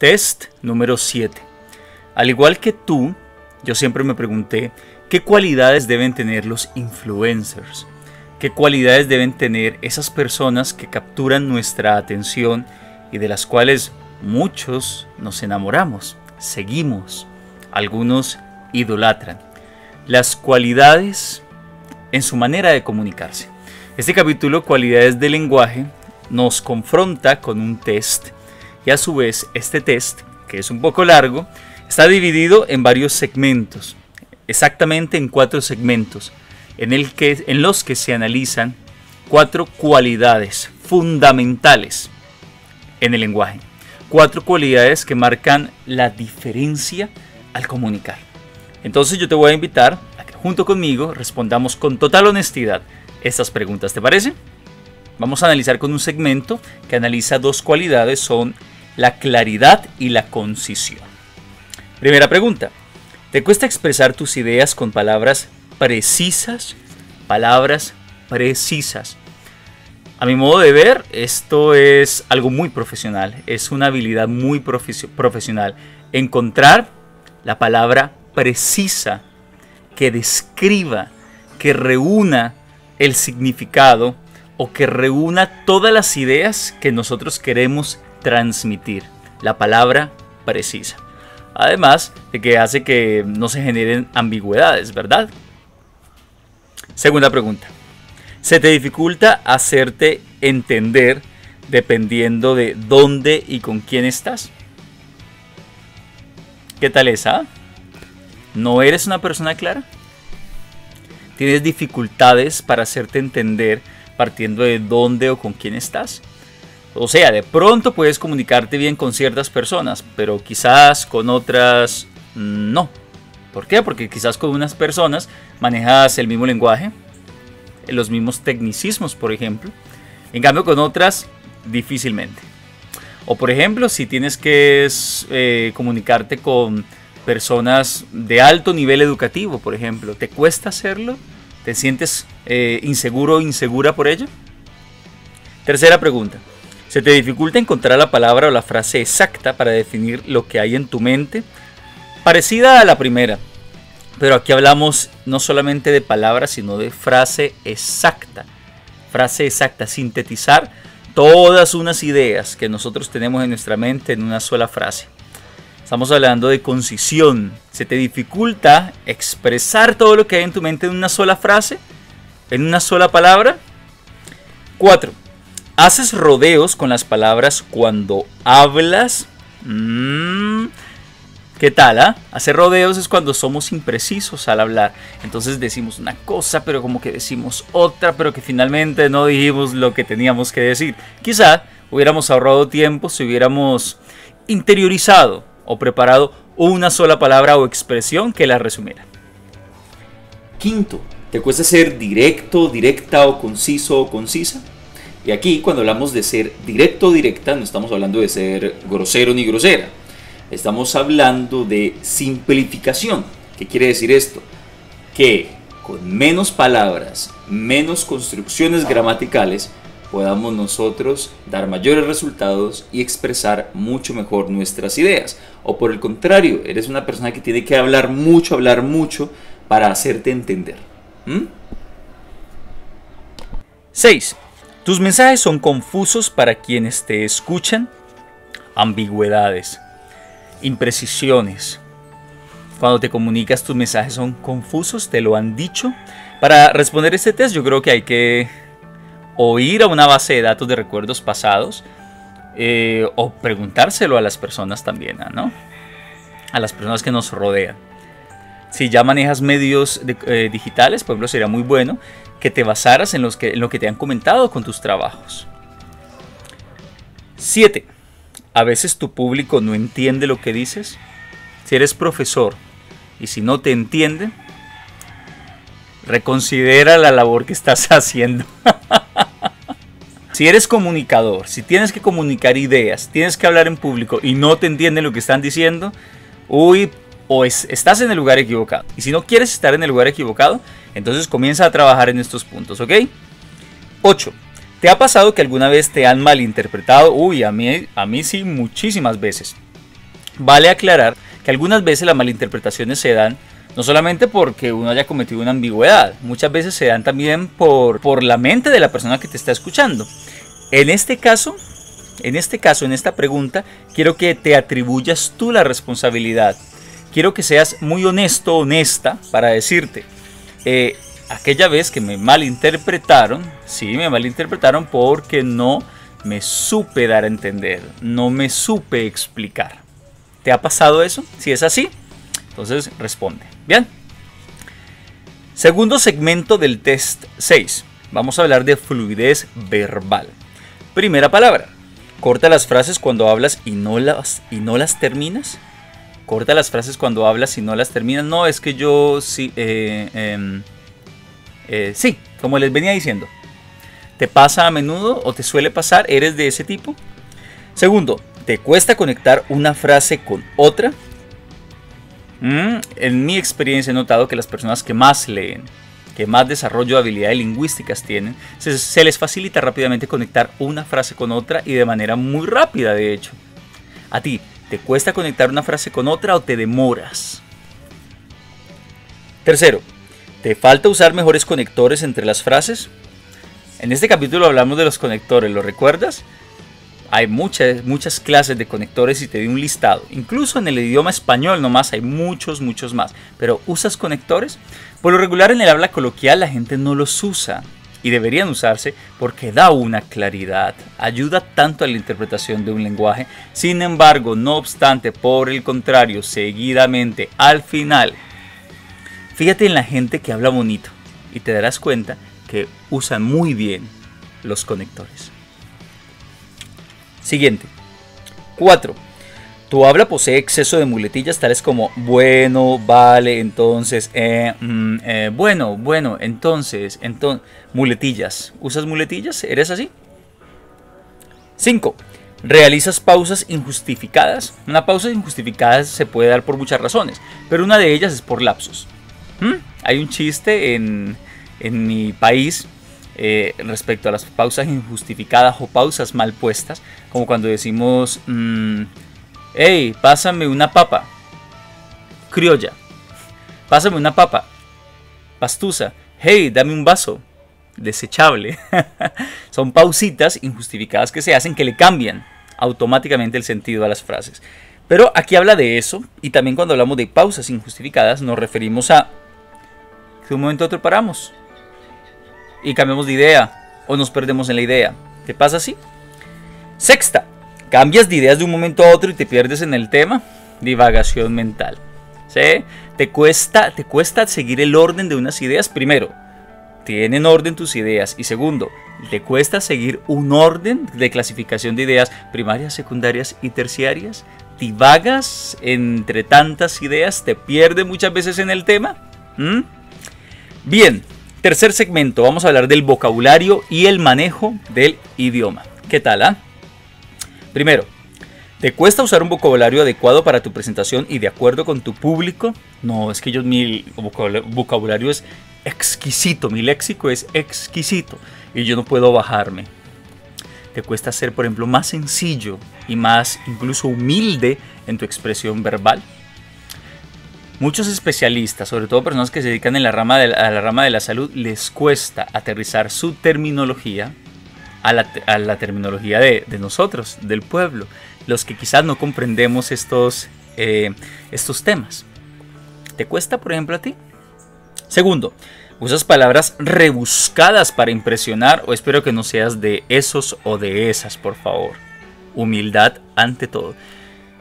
Test número 7. Al igual que tú, yo siempre me pregunté qué cualidades deben tener los influencers, qué cualidades deben tener esas personas que capturan nuestra atención y de las cuales muchos nos enamoramos, seguimos, algunos idolatran. Las cualidades en su manera de comunicarse. Este capítulo, Cualidades del lenguaje, nos confronta con un test y a su vez este test, que es un poco largo, está dividido en varios segmentos, exactamente en 4 segmentos, en los que se analizan 4 cualidades fundamentales en el lenguaje. 4 cualidades que marcan la diferencia al comunicar. Entonces yo te voy a invitar a que junto conmigo respondamos con total honestidad estas preguntas, ¿te parece? Vamos a analizar con un segmento que analiza 2 cualidades, son la claridad y la concisión. Primera pregunta, ¿te cuesta expresar tus ideas con palabras precisas? Palabras precisas. A mi modo de ver, esto es algo muy profesional, es una habilidad muy profesional. Encontrar la palabra precisa que describa, que reúna el significado o que reúna todas las ideas que nosotros queremos transmitir. La palabra precisa. Además de que hace que no se generen ambigüedades, ¿verdad? Segunda pregunta. ¿Se te dificulta hacerte entender dependiendo de dónde y con quién estás? ¿Qué tal esa? ¿No eres una persona clara? ¿Tienes dificultades para hacerte entender partiendo de dónde o con quién estás? O sea, de pronto puedes comunicarte bien con ciertas personas, pero quizás con otras no. ¿Por qué? Porque quizás con unas personas manejas el mismo lenguaje, los mismos tecnicismos, por ejemplo. En cambio, con otras, difícilmente. O por ejemplo, si tienes que comunicarte con personas de alto nivel educativo, por ejemplo, ¿te cuesta hacerlo? ¿Te sientes inseguro o insegura por ello? Tercera pregunta. ¿Se te dificulta encontrar la palabra o la frase exacta para definir lo que hay en tu mente? Parecida a la primera, pero aquí hablamos no solamente de palabras, sino de frase exacta. Frase exacta, sintetizar todas unas ideas que nosotros tenemos en nuestra mente en una sola frase. Estamos hablando de concisión. ¿Se te dificulta expresar todo lo que hay en tu mente en una sola frase? ¿En una sola palabra? 4. ¿Haces rodeos con las palabras cuando hablas? ¿Qué tal? Hacer rodeos es cuando somos imprecisos al hablar. Entonces decimos una cosa, pero como que decimos otra, pero que finalmente no dijimos lo que teníamos que decir. Quizá hubiéramos ahorrado tiempo si hubiéramos interiorizado o preparado una sola palabra o expresión que la resumiera. Quinto, ¿te cuesta ser directo, directa o conciso o concisa? Y aquí cuando hablamos de ser directo o directa no estamos hablando de ser grosero ni grosera. Estamos hablando de simplificación. ¿Qué quiere decir esto? Que con menos palabras, menos construcciones gramaticales, podamos nosotros dar mayores resultados y expresar mucho mejor nuestras ideas. O por el contrario, eres una persona que tiene que hablar mucho para hacerte entender. 6. ¿Tus mensajes son confusos para quienes te escuchan? Ambigüedades, imprecisiones. Cuando te comunicas, tus mensajes son confusos, ¿te lo han dicho? Para responder este test yo creo que hay que o ir a una base de datos de recuerdos pasados o preguntárselo a las personas también, ¿no? A las personas que nos rodean. Si ya manejas medios digitales, por ejemplo, sería muy bueno que te basaras en lo que te han comentado con tus trabajos. 7. ¿A veces tu público no entiende lo que dices? Si eres profesor y si no te entiende, reconsidera la labor que estás haciendo. Si eres comunicador, si tienes que comunicar ideas, tienes que hablar en público y no te entienden lo que están diciendo, estás en el lugar equivocado. Y si no quieres estar en el lugar equivocado, entonces comienza a trabajar en estos puntos, ¿ok? 8. ¿Te ha pasado que alguna vez te han malinterpretado? A mí sí, muchísimas veces. Vale aclarar que algunas veces las malinterpretaciones se dan no solamente porque uno haya cometido una ambigüedad, muchas veces se dan también por la mente de la persona que te está escuchando. En este caso, en esta pregunta, quiero que te atribuyas tú la responsabilidad. Quiero que seas muy honesto, honesta, para decirte, aquella vez que me malinterpretaron, sí, me malinterpretaron porque no me supe dar a entender, no me supe explicar. ¿Te ha pasado eso? Si es así, entonces responde. Bien. Segundo segmento del test 6. Vamos a hablar de fluidez verbal. Primera palabra. Corta las frases cuando hablas y no las terminas. Corta las frases cuando hablas y no las terminas. No, es que yo sí, sí, como les venía diciendo. ¿Te pasa a menudo o te suele pasar? ¿Eres de ese tipo? Segundo, ¿te cuesta conectar una frase con otra? En mi experiencia he notado que las personas que más leen, que más desarrollo de habilidades lingüísticas tienen, se les facilita rápidamente conectar una frase con otra y de manera muy rápida, de hecho. ¿A ti te cuesta conectar una frase con otra o te demoras? Tercero, ¿te falta usar mejores conectores entre las frases? En este capítulo hablamos de los conectores, ¿lo recuerdas? Hay muchas clases de conectores y te di un listado. Incluso en el idioma español nomás hay muchos más. Pero ¿usas conectores? Por lo regular en el habla coloquial la gente no los usa. Y deberían usarse porque da una claridad. Ayuda tanto a la interpretación de un lenguaje. Sin embargo, no obstante, por el contrario, seguidamente, al final, fíjate en la gente que habla bonito. Y te darás cuenta que usan muy bien los conectores. Siguiente. 4. Tu habla posee exceso de muletillas tales como bueno, vale, entonces, bueno, entonces, muletillas. ¿Usas muletillas? ¿Eres así? 5. ¿Realizas pausas injustificadas? Una pausa injustificada se puede dar por muchas razones, pero una de ellas es por lapsus. Hay un chiste en mi país respecto a las pausas injustificadas o pausas mal puestas, como cuando decimos hey, pásame una papa criolla, pásame una papa pastusa, hey, dame un vaso desechable. Son pausitas injustificadas que se hacen, que le cambian automáticamente el sentido a las frases. Pero aquí habla de eso, y también cuando hablamos de pausas injustificadas nos referimos a que de un momento a otro paramos y cambiamos de idea o nos perdemos en la idea. ¿Te pasa así? Sexta, cambias de ideas de un momento a otro y te pierdes en el tema. Divagación mental. ¿Sí? ¿Te cuesta seguir el orden de unas ideas? Primero, ¿tienen orden tus ideas? Y segundo, ¿te cuesta seguir un orden de clasificación de ideas primarias, secundarias y terciarias? ¿Divagas entre tantas ideas? ¿Te pierdes muchas veces en el tema? Bien. Tercer segmento, vamos a hablar del vocabulario y el manejo del idioma. ¿Qué tal? Primero, ¿te cuesta usar un vocabulario adecuado para tu presentación y de acuerdo con tu público? No, es que mi vocabulario es exquisito, mi léxico es exquisito y yo no puedo bajarme. ¿Te cuesta ser, por ejemplo, más sencillo y más incluso humilde en tu expresión verbal? Muchos especialistas, sobre todo personas que se dedican a la rama de la salud, les cuesta aterrizar su terminología a la terminología de nosotros, del pueblo, los que quizás no comprendemos estos temas. ¿Te cuesta, por ejemplo, a ti? Segundo, ¿usas palabras rebuscadas para impresionar? O espero que no seas de esos o de esas, por favor. Humildad ante todo.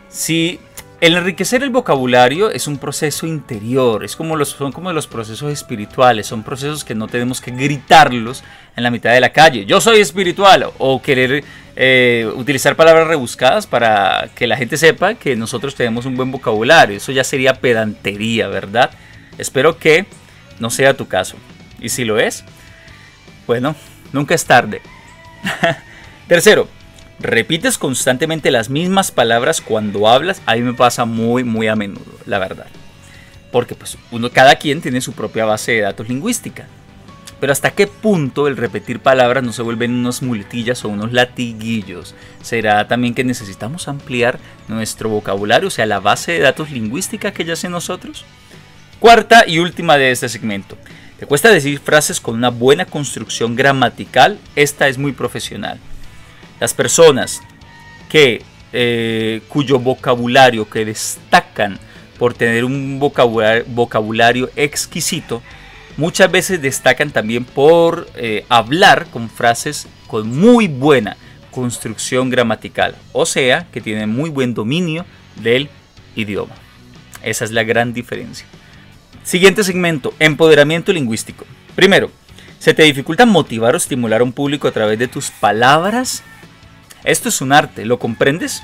Si el enriquecer el vocabulario es un proceso interior, son como los procesos espirituales, son procesos que no tenemos que gritarlos en la mitad de la calle. Yo soy espiritual, o querer utilizar palabras rebuscadas para que la gente sepa que nosotros tenemos un buen vocabulario. Eso ya sería pedantería, ¿verdad? Espero que no sea tu caso. Y si lo es, bueno, nunca es tarde. Tercero, ¿repites constantemente las mismas palabras cuando hablas? A mí me pasa muy a menudo, la verdad. Porque pues cada quien tiene su propia base de datos lingüística. Pero ¿hasta qué punto el repetir palabras no se vuelven unas muletillas o unos latiguillos? ¿Será también que necesitamos ampliar nuestro vocabulario, o sea, la base de datos lingüística que yace en nosotros? Cuarta y última de este segmento. ¿Te cuesta decir frases con una buena construcción gramatical? Esta es muy profesional. Las personas cuyo vocabulario que destacan por tener un vocabulario exquisito, muchas veces destacan también por hablar con frases con muy buena construcción gramatical, o sea, que tienen muy buen dominio del idioma. Esa es la gran diferencia. Siguiente segmento, empoderamiento lingüístico. Primero, ¿se te dificulta motivar o estimular a un público a través de tus palabras? Esto es un arte, ¿lo comprendes?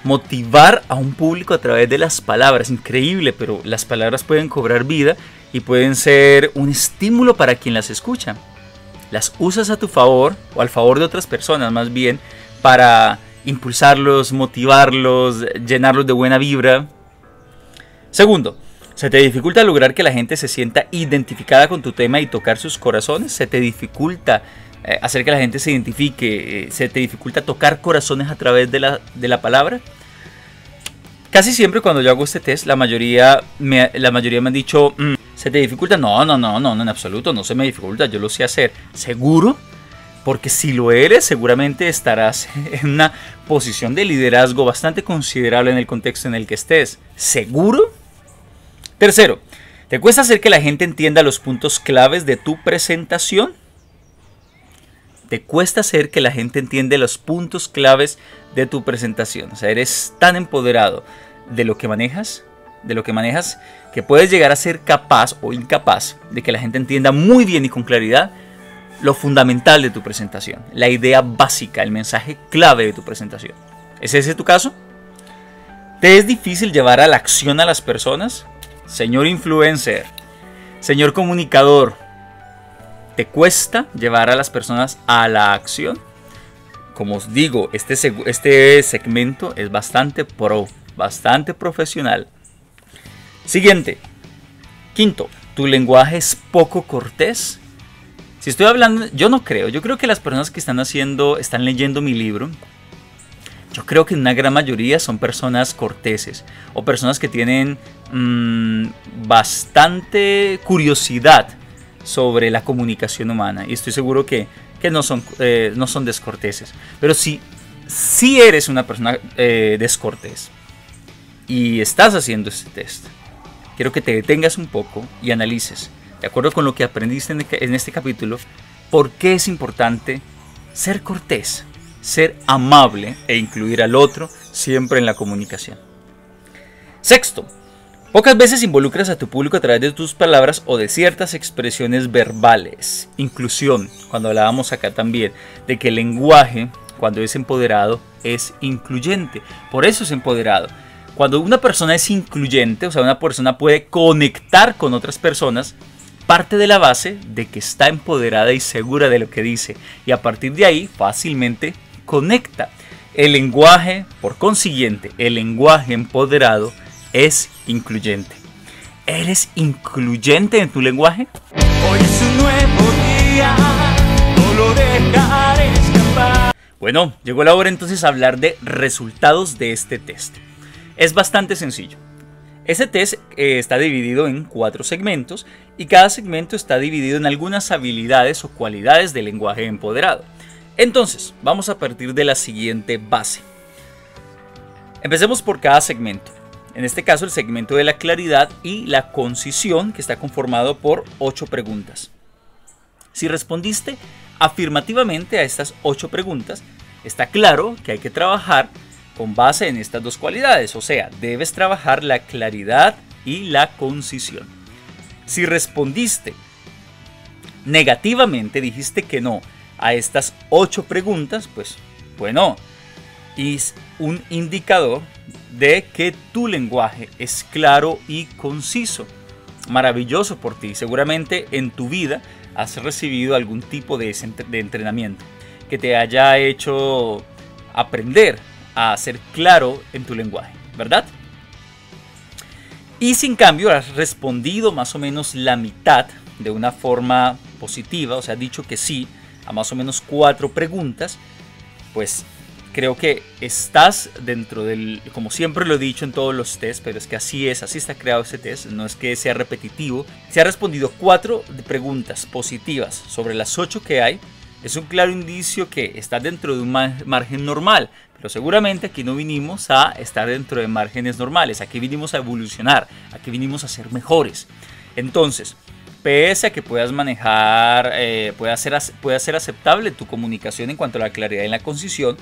Motivar a un público a través de las palabras, increíble, pero las palabras pueden cobrar vida y pueden ser un estímulo para quien las escucha. Las usas a tu favor, o al favor de otras personas más bien, para impulsarlos, motivarlos, llenarlos de buena vibra. Segundo, ¿se te dificulta lograr que la gente se sienta identificada con tu tema y tocar sus corazones? ¿Se te dificulta hacer que la gente se identifique? ¿Se te dificulta tocar corazones a través de la palabra? Casi siempre cuando yo hago este test, la mayoría me han dicho, ¿se te dificulta? No, en absoluto, no se me dificulta, yo lo sé hacer. ¿Seguro? Porque si lo eres, seguramente estarás en una posición de liderazgo bastante considerable en el contexto en el que estés. ¿Seguro? Tercero, ¿te cuesta hacer que la gente entienda los puntos claves de tu presentación? ¿Te cuesta hacer que la gente entienda los puntos claves de tu presentación? O sea, eres tan empoderado de lo que manejas, que puedes llegar a ser capaz o incapaz de que la gente entienda muy bien y con claridad lo fundamental de tu presentación, la idea básica, el mensaje clave de tu presentación. ¿Es ese tu caso? ¿Te es difícil llevar a la acción a las personas? Señor influencer, señor comunicador, ¿te cuesta llevar a las personas a la acción? Como os digo, este segmento es bastante profesional. Siguiente. Quinto, ¿tu lenguaje es poco cortés? Si estoy hablando, yo creo que las personas que están leyendo mi libro, yo creo que una gran mayoría son personas corteses o personas que tienen bastante curiosidad sobre la comunicación humana, y estoy seguro que no son descorteses. Pero si eres una persona descortés y estás haciendo este test, quiero que te detengas un poco y analices, de acuerdo con lo que aprendiste en este capítulo, por qué es importante ser cortés, ser amable e incluir al otro siempre en la comunicación. Sexto, pocas veces involucras a tu público a través de tus palabras o de ciertas expresiones verbales. Inclusión, cuando hablábamos acá también de que el lenguaje, cuando es empoderado, es incluyente. Por eso es empoderado. Cuando una persona es incluyente, o sea, una persona puede conectar con otras personas, parte de la base de que está empoderada y segura de lo que dice. Y a partir de ahí, fácilmente conecta. El lenguaje, por consiguiente, el lenguaje empoderado es incluyente. ¿Eres incluyente en tu lenguaje? Hoy es un nuevo día, no lo dejaré escapar. Bueno, llegó la hora entonces a hablar de resultados de este test. Es bastante sencillo. Este test está dividido en 4 segmentos y cada segmento está dividido en algunas habilidades o cualidades del lenguaje empoderado. Entonces, vamos a partir de la siguiente base. Empecemos por cada segmento. En este caso, el segmento de la claridad y la concisión, que está conformado por 8 preguntas. Si respondiste afirmativamente a estas 8 preguntas, está claro que hay que trabajar con base en estas 2 cualidades, o sea, debes trabajar la claridad y la concisión. Si respondiste negativamente, dijiste que no a estas 8 preguntas, pues bueno, es un indicador de que tu lenguaje es claro y conciso. Maravilloso por ti. Seguramente en tu vida has recibido algún tipo de entrenamiento que te haya hecho aprender a ser claro en tu lenguaje, ¿verdad? Y si en cambio has respondido más o menos la mitad de una forma positiva, o sea, has dicho que sí a más o menos 4 preguntas, pues creo que estás dentro del, como siempre lo he dicho en todos los tests, pero es que así es, así está creado este test, no es que sea repetitivo. Si has respondido 4 preguntas positivas sobre las 8 que hay, es un claro indicio que estás dentro de un margen normal, pero seguramente aquí no vinimos a estar dentro de márgenes normales, aquí vinimos a evolucionar, aquí vinimos a ser mejores. Entonces, pese a que puedas manejar, pueda ser aceptable tu comunicación en cuanto a la claridad y la concisión,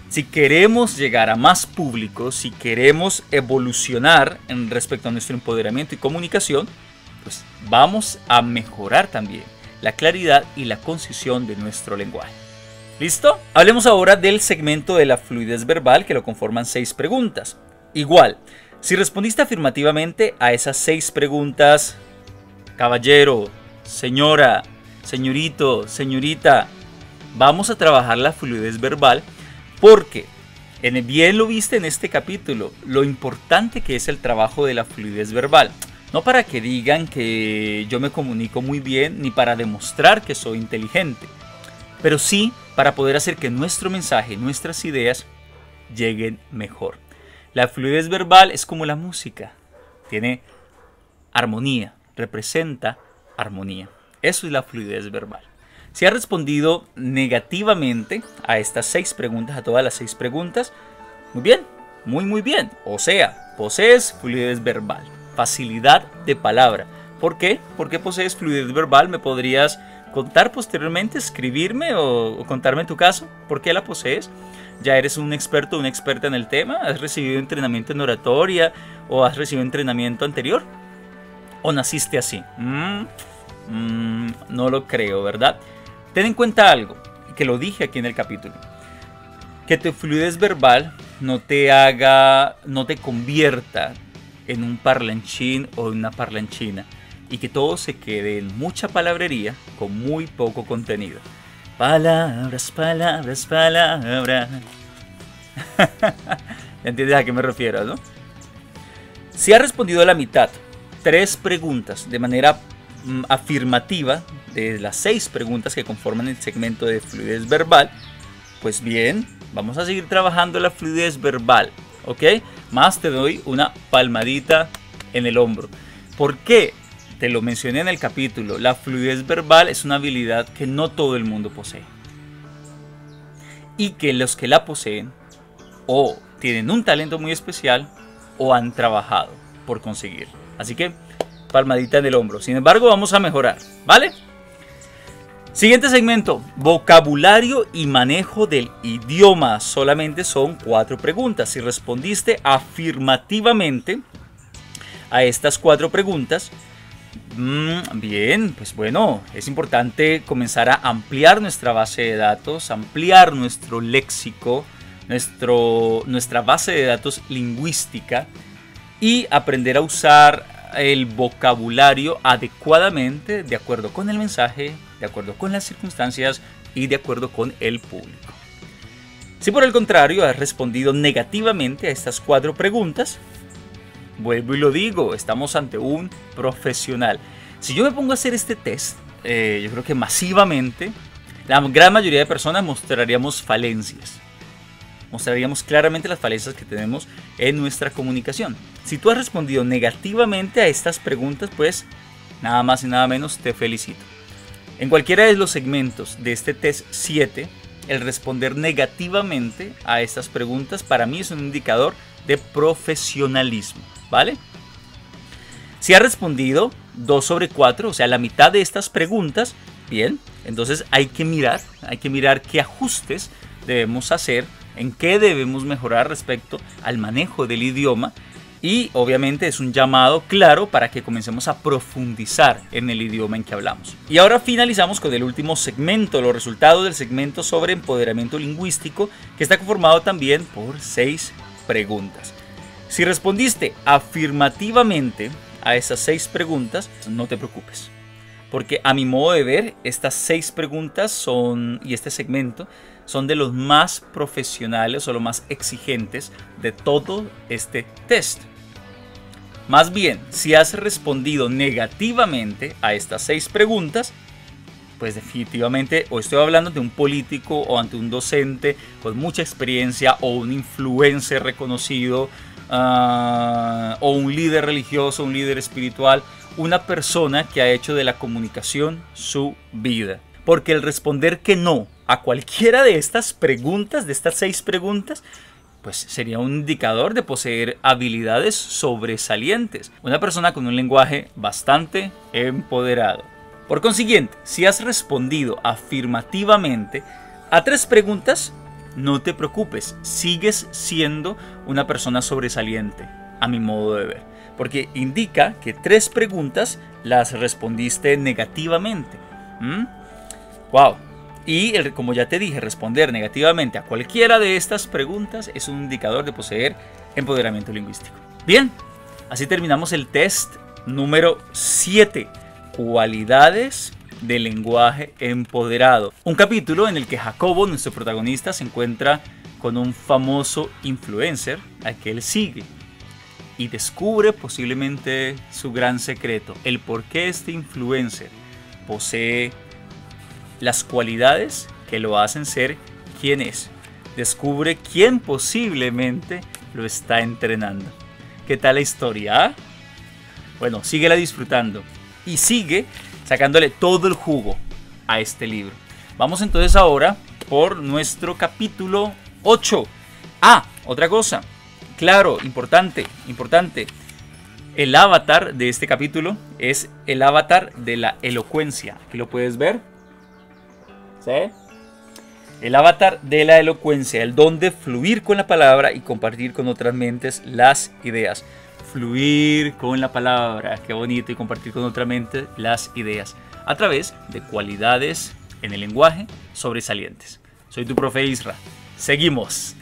si queremos llegar a más público, si queremos evolucionar en respecto a nuestro empoderamiento y comunicación, pues vamos a mejorar también la claridad y la concisión de nuestro lenguaje. ¿Listo? Hablemos ahora del segmento de la fluidez verbal, que lo conforman 6 preguntas. Igual, si respondiste afirmativamente a esas 6 preguntas, caballero, señora, señorito, señorita, vamos a trabajar la fluidez verbal porque, bien lo viste en este capítulo, lo importante que es el trabajo de la fluidez verbal. No para que digan que yo me comunico muy bien, ni para demostrar que soy inteligente, pero sí para poder hacer que nuestro mensaje, nuestras ideas lleguen mejor. La fluidez verbal es como la música, tiene armonía, representa armonía. Eso es la fluidez verbal. Si has respondido negativamente a estas 6 preguntas, a todas las 6 preguntas, muy bien, muy bien. O sea, posees fluidez verbal, facilidad de palabra. ¿Por qué? Porque posees fluidez verbal. ¿Me podrías contar posteriormente, escribirme o contarme tu caso? ¿Por qué la posees? ¿Ya eres un experto o una experta en el tema? ¿Has recibido entrenamiento en oratoria o has recibido entrenamiento anterior? ¿O naciste así? No lo creo, ¿verdad? Ten en cuenta algo, que lo dije aquí en el capítulo. Que tu fluidez verbal no te convierta en un parlanchín o en una parlanchina. Y que todo se quede en mucha palabrería con muy poco contenido. Palabras, palabras, palabras. ¿Entiendes a qué me refiero, no? Si has respondido a la mitad, 3 preguntas de manera afirmativa de las 6 preguntas que conforman el segmento de fluidez verbal, pues bien, vamos a seguir trabajando la fluidez verbal, ¿ok? Más te doy una palmadita en el hombro. ¿Por qué? Te lo mencioné en el capítulo, la fluidez verbal es una habilidad que no todo el mundo posee. Y que los que la poseen o tienen un talento muy especial o han trabajado por conseguirlo. Así que palmadita en el hombro. Sin embargo, vamos a mejorar, ¿vale? Siguiente segmento, vocabulario y manejo del idioma. Solamente son 4 preguntas. Si respondiste afirmativamente a estas 4 preguntas, bien, pues bueno, es importante comenzar a ampliar nuestra base de datos, ampliar nuestro léxico, nuestra base de datos lingüística y aprender a usar el vocabulario adecuadamente, de acuerdo con el mensaje, de acuerdo con las circunstancias y de acuerdo con el público. Si por el contrario has respondido negativamente a estas 4 preguntas, vuelvo y lo digo, estamos ante un profesional. Si yo me pongo a hacer este test, yo creo que masivamente, la gran mayoría de personas mostraríamos falencias. Mostraríamos claramente las falencias que tenemos en nuestra comunicación. Si tú has respondido negativamente a estas preguntas, pues nada más y nada menos te felicito. En cualquiera de los segmentos de este test 7, el responder negativamente a estas preguntas para mí es un indicador de profesionalismo, ¿vale? Si has respondido 2 sobre 4, o sea, la mitad de estas preguntas, bien, entonces hay que mirar qué ajustes debemos hacer, en qué debemos mejorar respecto al manejo del idioma. Y obviamente es un llamado claro para que comencemos a profundizar en el idioma en que hablamos. Y ahora finalizamos con el último segmento, los resultados del segmento sobre empoderamiento lingüístico, que está conformado también por 6 preguntas. Si respondiste afirmativamente a esas 6 preguntas, no te preocupes. Porque a mi modo de ver, estas 6 preguntas y este segmento son de los más profesionales o los más exigentes de todo este test. Más bien, si has respondido negativamente a estas 6 preguntas, pues definitivamente o estoy hablando de un político o ante un docente con mucha experiencia o un influencer reconocido o un líder religioso, un líder espiritual, una persona que ha hecho de la comunicación su vida. Porque el responder que no a cualquiera de estas preguntas, de estas 6 preguntas, pues sería un indicador de poseer habilidades sobresalientes. Una persona con un lenguaje bastante empoderado. Por consiguiente, si has respondido afirmativamente a 3 preguntas, no te preocupes, sigues siendo una persona sobresaliente, a mi modo de ver. Porque indica que 3 preguntas las respondiste negativamente. ¡Wow! Y como ya te dije, responder negativamente a cualquiera de estas preguntas es un indicador de poseer empoderamiento lingüístico. Bien, así terminamos el test número 7. Cualidades del lenguaje empoderado. Un capítulo en el que Jacobo, nuestro protagonista, se encuentra con un famoso influencer al que él sigue y descubre posiblemente su gran secreto, el por qué este influencer posee las cualidades que lo hacen ser quien es. Descubre quién posiblemente lo está entrenando. ¿Qué tal la historia? Bueno, síguela disfrutando y sigue sacándole todo el jugo a este libro. Vamos entonces ahora por nuestro capítulo 8. Otra cosa. Claro, importante. El avatar de este capítulo es el avatar de la elocuencia. Aquí lo puedes ver. ¿Sí? El avatar de la elocuencia, el don de fluir con la palabra y compartir con otras mentes las ideas. Fluir con la palabra, qué bonito, y compartir con otra mente las ideas a través de cualidades en el lenguaje sobresalientes. Soy tu profe Isra. Seguimos.